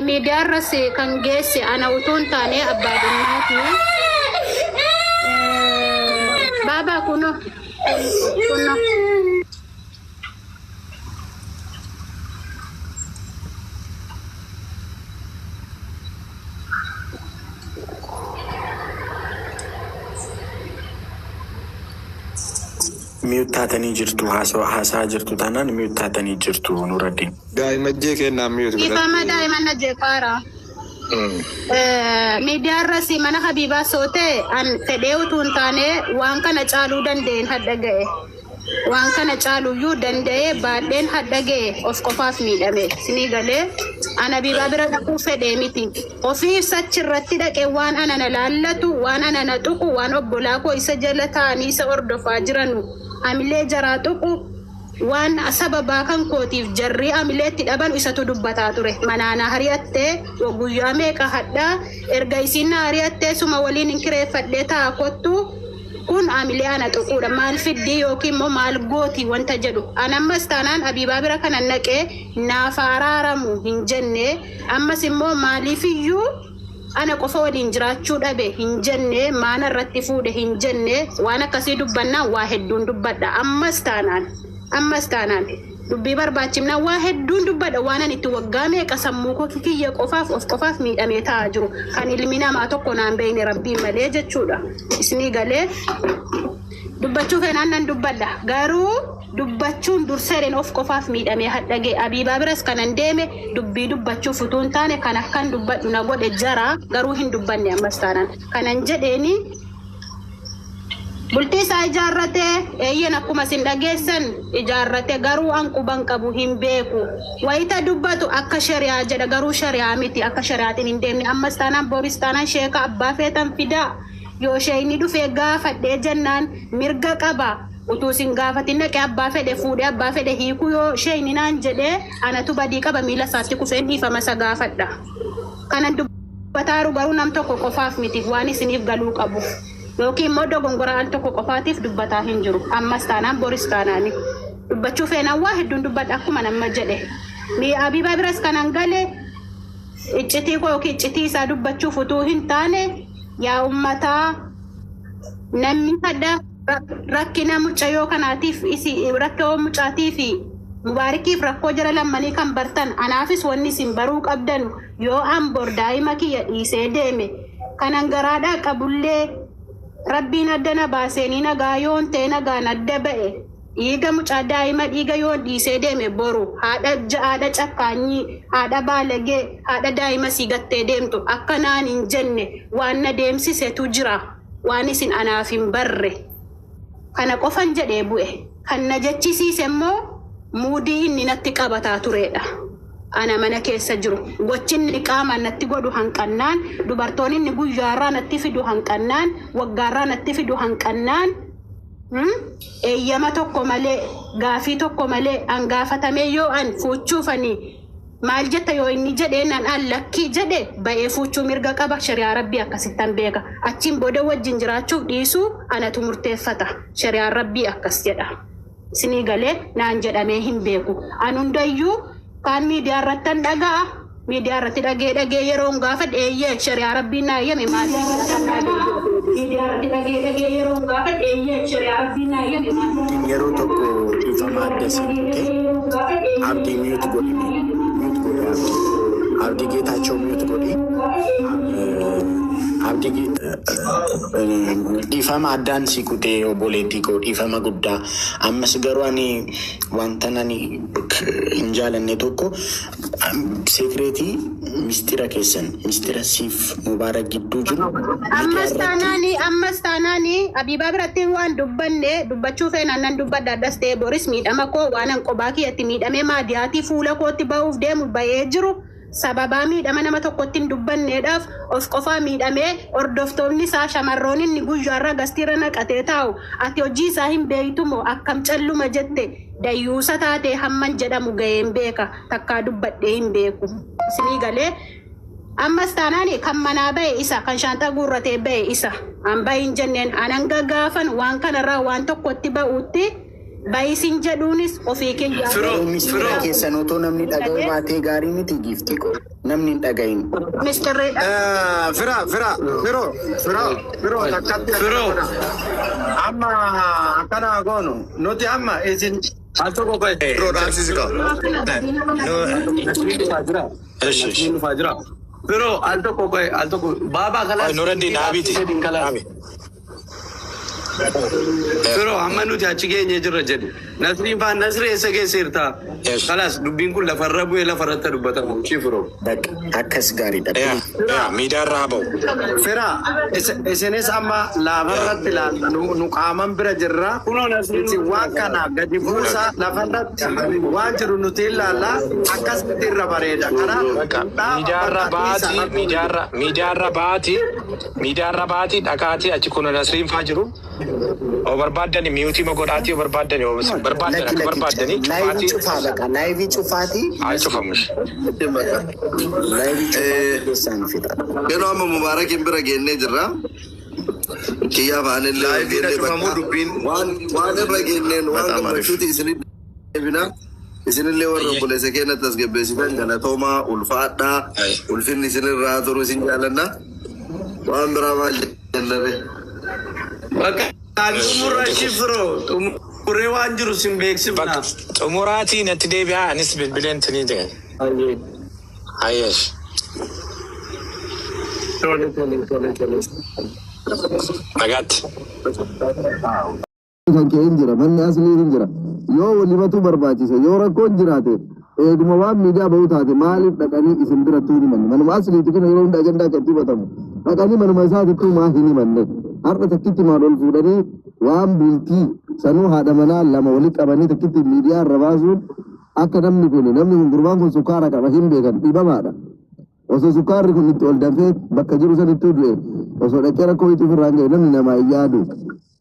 media rasi kan gesi ana utun tane abadinati baba kuno ميوتاتني جرتو هاسا جرتو تانان ميوتاتني جرتو نوردين دائما جيك نام ميوت إفما دائما نجيكارا media rasi mana habiba sote an fedeu tuntane wan kana chalu danden haddage wan kana chalu yu dande baden haddage of kofaf mi dame sini gale ana biba bira ku fede miti ofi sachirratti dake wan ana lallatu wan ana natuku wan obbola ko isa jalata ni sa ordo fajiranu amile jaratuku wan asababa kan kotif jarri amileti daban isatu dubbata ture manana hariyatte woguyame ka hadda ergaisina hariyatte suma walin inkire fadde ta kottu kun amile ana tuquda mal fiddi yokim mo mal goti wanta jadu anammas tanan abiba bira kanan naqe na fararamu hinjenne amma simmo mali fiyu ana qofa wadin jiraachuu dhabe hinjenne mana irratti fuude hinjenne wana kasi dubbanna waa heddun dubbadda ammas taanaan dubbii barbaachifna waa hedduun dubbadha waan ani itti waggaame qasammuu koo kikiyya qofaaf of qofaaf miidhamee taa'aa jiru kan ilmi namaa tokko naan beeyne rabbii malee jechuudha isni galee dubbachuu feenaan nan dubbadha garuu dubbachuun durseedhen of qofaaf miidhamee haddagee abiibaa biras kanan deeme dubbii dubbachuu futuun taane kan akkan dubbadhu na godhe jara garuu hin dubbanne ammas taanaan kanan jedheeni bultii isaa ijaarrate eeyyen akkuma sin dhageessan ijaarrate garuu an quban qabu hin beeku wayita dubbatu akka shari'aa jedha garuu shari'aa miti akka shari'aatiin hin deemne ammas taanaan booris taanaan sheeka abbaa feetan fidaa yoo sheeyni dhufee gaafadhee jennaan mirga qaba utuu sin gaafatin naqe abbaa fedhe fuudhee abbaa fedhe hiikuu yoo sheeyni naan jedhee anatu badii qaba miila isaatti kufeen dhiifama isa gaafadha kanan dubbataaru garuu nam tokko qofaaf miti waan isiniif galuu qabu yookiin moddo gongora al tokko qofaatiif dubbataa hin jiru ammas taanaan boris taanaani dubbachuu feenaan waa hedduun dubbadha akkuma nama jedhe mi abiibaa biras kanan gale iccitii koo yookiin iccitii isaa dubbachuuf utuu hin taane yaa ummataa namni hadda rakkina mucayyoo kanaatiif rakkoo mucaatiif mubaarikiif rakkoo jara lammanii kan bartan anaafis wanni isin baruu qabdan yoo an bor daa'ima kiyya dhiisee deeme kanan garaadhaa qabullee rabbiin addana baaseenii nagaa yoon ta'e nagaan adda ba'e dhiiga mucaa daa'ima dhiiga yoon dhiisee deeme boru haadha cakkaanyii haadha baalagee haadha daa'ima sii gattee deemtu akka naan hin jenne waan na deemsisetu jira waan isin anaaf hin barre kana qofan jedhee bu'e kan na jechisiise immoo muudii inni natti qabataa turedha ana mana keessa jiru gochinni qaama natti godhu hanqannaan dubartoonni inni guyyaarraa natti fidu hanqannaan waggaarraa natti fidu hanqannaan eeyyama tokko malee gaafii tokko malee an gaafatamee yoo an fuuchuufanii maal jetta yoo inni jedhee nan an lakkii jedhe ba'ee fuuchuu mirga qaba shari'aa rabbii akkasittan beeka achiin booda wajjin jiraachuuf dhiisuu anatu murteeffata shari'aan rabbii akkas jedha isinii galee naan jedhamee hin beeku an hundayyuu kan media irratti dhagaa media irratti dhagee yeroon gaafadhe eeyyee shari'aa rabbiin na eeyyame maatii media irratti dhagee yeroon gaafadhe eeyyee shari'aa rabbiin na eeyyame maatii yeroo tokko dhiifama adda siite abdii miyuut godhi abdii geetaachoo miyuut godhi abdii dhiifama addaan si kutee obboleettii koo dhiifama guddaa ammas garuu ani wanta nani hin jaalanne tokko sekreetii mistira keessan mistira siif mubaarak gidduu jiru ammas taanaani abiibaa biratti waan dubbanne dubbachuu feenaan nan dubbadda addas ta'e boris miidhama koo waan an qobaa kiyyatti miidhamee maadiyaatii fuula kootti ba'uuf deemu ba'ee jiru sababaa miidhama nama tokkotti hin dubbanneedhaaf of qofaa miidhamee hordoftoonni isaa shamarroonni inni guyyaarraa gastiirra naqatee taa'u ati hojii isaa hin beeytumoo akkam calluma jette dayyuusa taatee hamman jedhamu ga'een beeka takkaa dubbadhee hin beeku isinii galee ammas taanaani kan manaa ba'e isa kan shaantaa guurratee ba'e isa an bahin jenneen anan gagaafan waan kanarraa waan tokkotti ba'uutti Bayisin jedhuunis ofii keenya. Ministeera keessan otoo namni dhaga'u baatee gaarii miti giiftii qaba. Namni hin dhagahin. Ministeerreedha. Firo takkatti amma akkana goonu nuti amma isin al tokko qo'e firo dhaabsisi qaba. Firo al tokko qo'e al tokko baabaa kalaa. Nuraddiin Abiti. Firo amma nuti achi geenye jirra jedhu. Nasriin faan nasri eessa geesseerta? Kalaas dubbiin kun lafarra bu'ee lafarratti dubbatamu. Firo. Akkas gaariidha. Miidiyaa irraa ba'u. Fira isinis amma lafarratti ilaalta nu qaaman bira jirra. Kunoo nasriin waan kana gadi buusa lafarratti waan jiru nuti ilaalla akkasitti irra bareeda. Miidiyaa irra baati dhaqaati achi kun nasriin faa jiru. O barbaaddani miyuutii magodhaati o barbaaddani akka barbaaddani laayivii cufaati cufamush. Yeroo amma Mubaarakiin bira geennee jirra. Kiyyaa faanillee Laayivii cufamuu dubbiin waan irra geenneen waan gammachuuti isinii deebina. Isinillee warra obboleessa keenyatti as gabbeessitan galatoomaa ulfaadhaa ulfinni isinirraa turu isin jaalanna. Waan biraa maal jennare. bakka xumura Firo xumuree waan jiru sin beeksifna. Xumuraatii natti deebi'aa anis bilbileen tinii ta'e. Hayyesh. Nagaatti. Kan kee hin jira manni asli hin jira yoo walimatu barbaachise yoo rakkoon jiraate eeguma waan miidiyaa bahuu taate maaliif dhaqanii isin biratti hin himanne manuma asliiti kun yeroo hunda ajandaa kan dibatamu dhaqanii manuma isaatitti maa hin himanne har'a takkitti maal ol fuudhanii waan bultii sanuu haadha manaa lama walitti qabanii takkitti miidiyaa irra baasuun akka namni kun gurbaan kun sukkaara qaba hin beekan dhibamaadha osoo sukkaarri kun itti ol danfee bakka jiru sanitti du'e osoo dhaqee rakkoo itti ofirraan ga'e namni namaa hin yaadu.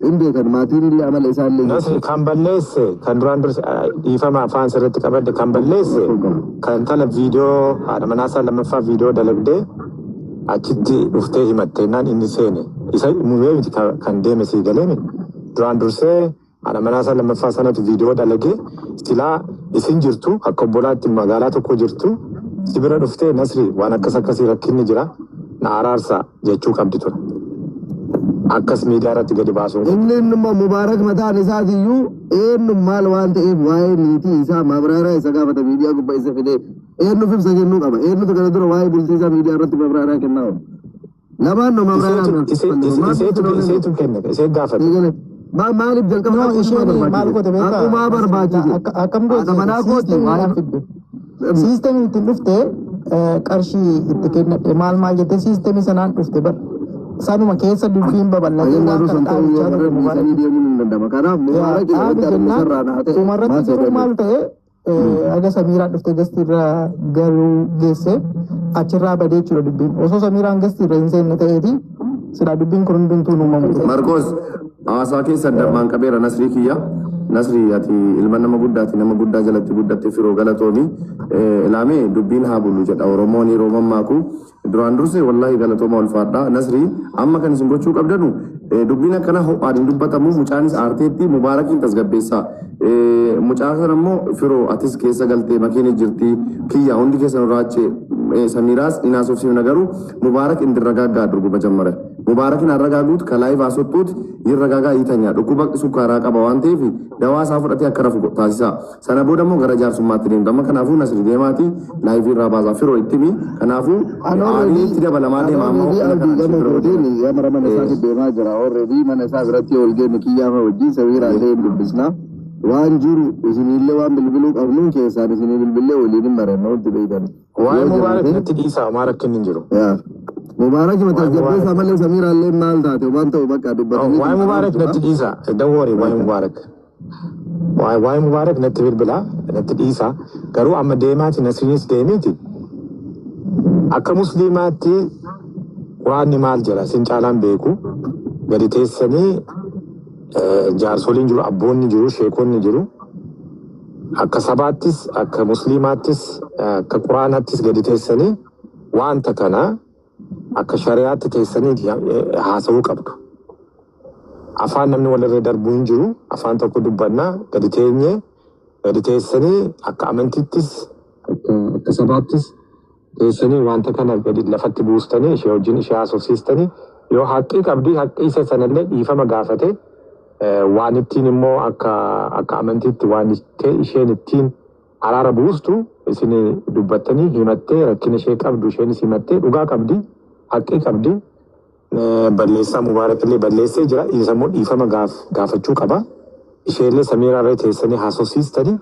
Inde kan maatiin illee amala isaallee Nasri kan balleesse kan duraan dursa dhiifama afaan sirriitti qabadde kan balleesse kan tala viidiyoo haadha manaasaa lammaffaa viidiyoo dalagdee achitti dhuftee himatte naan inni seene isa mumee miti kan deeme sii galeemi duraan dursee haadha manaasaa lammaffaa sanatu viidiyoo dalagee silaa isin jirtu akka obbolaatti magaalaa tokko jirtu si bira dhuftee Nasri waan akkasii rakkinni jira na araarsa jechuu qabdi ture. Akkas miidiyaa irratti gadi baasuun. Inni innummaa Mubaarak mataan isaatiiyyuu eenyuun maal waan ta'eef waa'ee niitii isaa mabraaraa isa gaafata miidiyaa gubbaa isa fidee eenyuuf ibsa kennuu qaba. Eenyutu kana dura waa'ee bultii isaa miidiyaa irratti mabraaraa kennaa oolu. Lamaan no mabraaraa iseetu kenne isee gaafate. Maaliif jalqaba maal goote beekaa akkuma barbaachise akkam goote manaa kooti siistemii ittiin dhufte qarshii itti kennadhe maal jettee siistemii sanaan dhufte bar sanuma keessa dubbiin babal'atee waan kana dhaabachaa ture Mubaarak jiru maal ta'e aga Samiiraan dhufte gasti irraa garuu geesse achirraa badee jechuudha dubbiin osoo Samiiraan gasti irra hin seenne ta'eeti sila dubbiin kun hundumtuu uumamu. Marqos hawaasaa keessa dammaan qabeera Nasrii kiyya. Nasri ati ilma nama guddaati nama guddaa jalatti guddatte Firoo galatoomi ilaamee dubbiin haa bulu jedha Oromoon yeroo mammaaku duraan dursee wallaahi galatooma ulfaadha Nasri amma kan isin gochuu qabdanu dubbiin akkana ho'aadhaan dubbatamu mucaanis aarteetti Mubaarakiin tasgabbeessaa mucaa sana immoo Firoo atis keessa galtee makiinii jirti kiyya hundi keessa nurraachee Samiiraas inaasofsiifna garuu Mubaarak indirragaaggaa durguba jammare Mubaarakin arragaaguut kalaayi baasottuut yirragaagaa hiitanya dhukkuba sukkaaraa qaba waan ta'eef dawaa isaa fudhatee akka rafu taasisaa sana booda immoo gara jaarsummaatti deemta amma kanaafuu Nasri deemaati laayivii irraa baasaa Firoo ittimi kanaafuu aaniitti dabalamaa deemaa immoo mana isaatti deemaa jira already mana isaa biratti ol geenne kiyyaama wajjin Samiiraan illee hin dubbisnaa waan jiru isinillee waan bilbiluu qabnuun keessaan isinii bilbillee waliin hin maranna wanti beeytan. Waa'ee Mubaarak natti dhiisaa homaa rakkinni hin jiru. Mubaarak matasgabbeessaa malee Samiiraallee maal taate waan ta'u bakka dubbatanii. Waa'ee Mubaarak natti dhiisaa dawwari waa'ee Mubaarak. Waa'ee Mubaarak natti bilbilaa natti dhiisaa garuu amma deemaati Nasriinis deemiiti. Akka musliimaatti quraanni maal jedha sin caalaan beeku gadi teessanii jaarsoliin jiru abboonni jiru sheekonni jiru akka sabaattis akka musliimaattis akka quraanaattis gadi teessanii wanta kana akka shari'aatti teessanii haasa'uu qabdu. afaan namni walirra darbu hin jiru afaan tokko dubbannaa gadi teenyee gadi teessanii akka amantiittis akka sabaattis teessanii wanta kana gadi lafatti buustanii ishee wajjin ishee haasofsiistanii yoo haqqii qabdi haqqii isa sanallee dhiifama gaafate waan ittiin immoo akka amantiitti waan isheen ittiin araara buustu isin dubbattanii himattee rakkina ishee qabdu isheenis himattee dhugaa qabdi haqqii qabdi balleessaa mubaarakillee balleessee jira isa immoo dhiifama gaafachuu qaba isheellee Samiiraa irra teessanii haasofsiistanii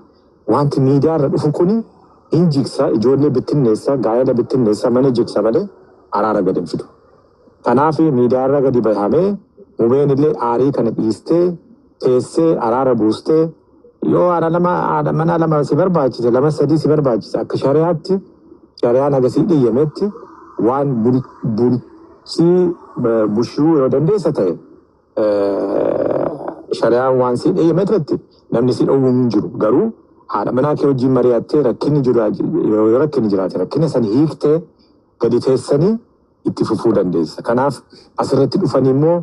wanti miidiyaa irra dhufu kuni hin jigsa ijoollee bittinneessa gaa'ela bittinneessa mana jigsa malee araara gadi hin fidu. Kanaaf miidiyaa irra gadi bahamee mubeen illee aarii kana dhiistee teessee araara buustee yoo mana lama si barbaachise lama sadii si barbaachise akka shari'aatti shari'aan agasii dhiyyametti waan bulsii bushuu yoo dandeessa ta'e shari'aan waan si dhiyyametti namni si dhowwu hin jiru garuu haadha manaa kee wajjin mari'attee rakkinni jiraate rakkina san hiiktee gadi teessanii itti fufuu dandeessa. Kanaaf asirratti dhufanii immoo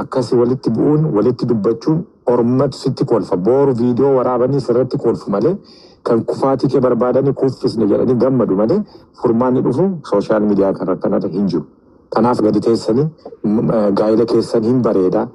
akkasii walitti bu'uun walitti dubbachuun ormatu sitti kolfa booru viidiyoo waraabanii sirratti kolfu malee kan kufaatii kee barbaadanii kuffisne jedhanii gammadu malee furmaanni dhufu sooshaal miidiyaa kanarra hin jiru. Kanaaf gadi teessanii gaa'ela keessan hin bareeda.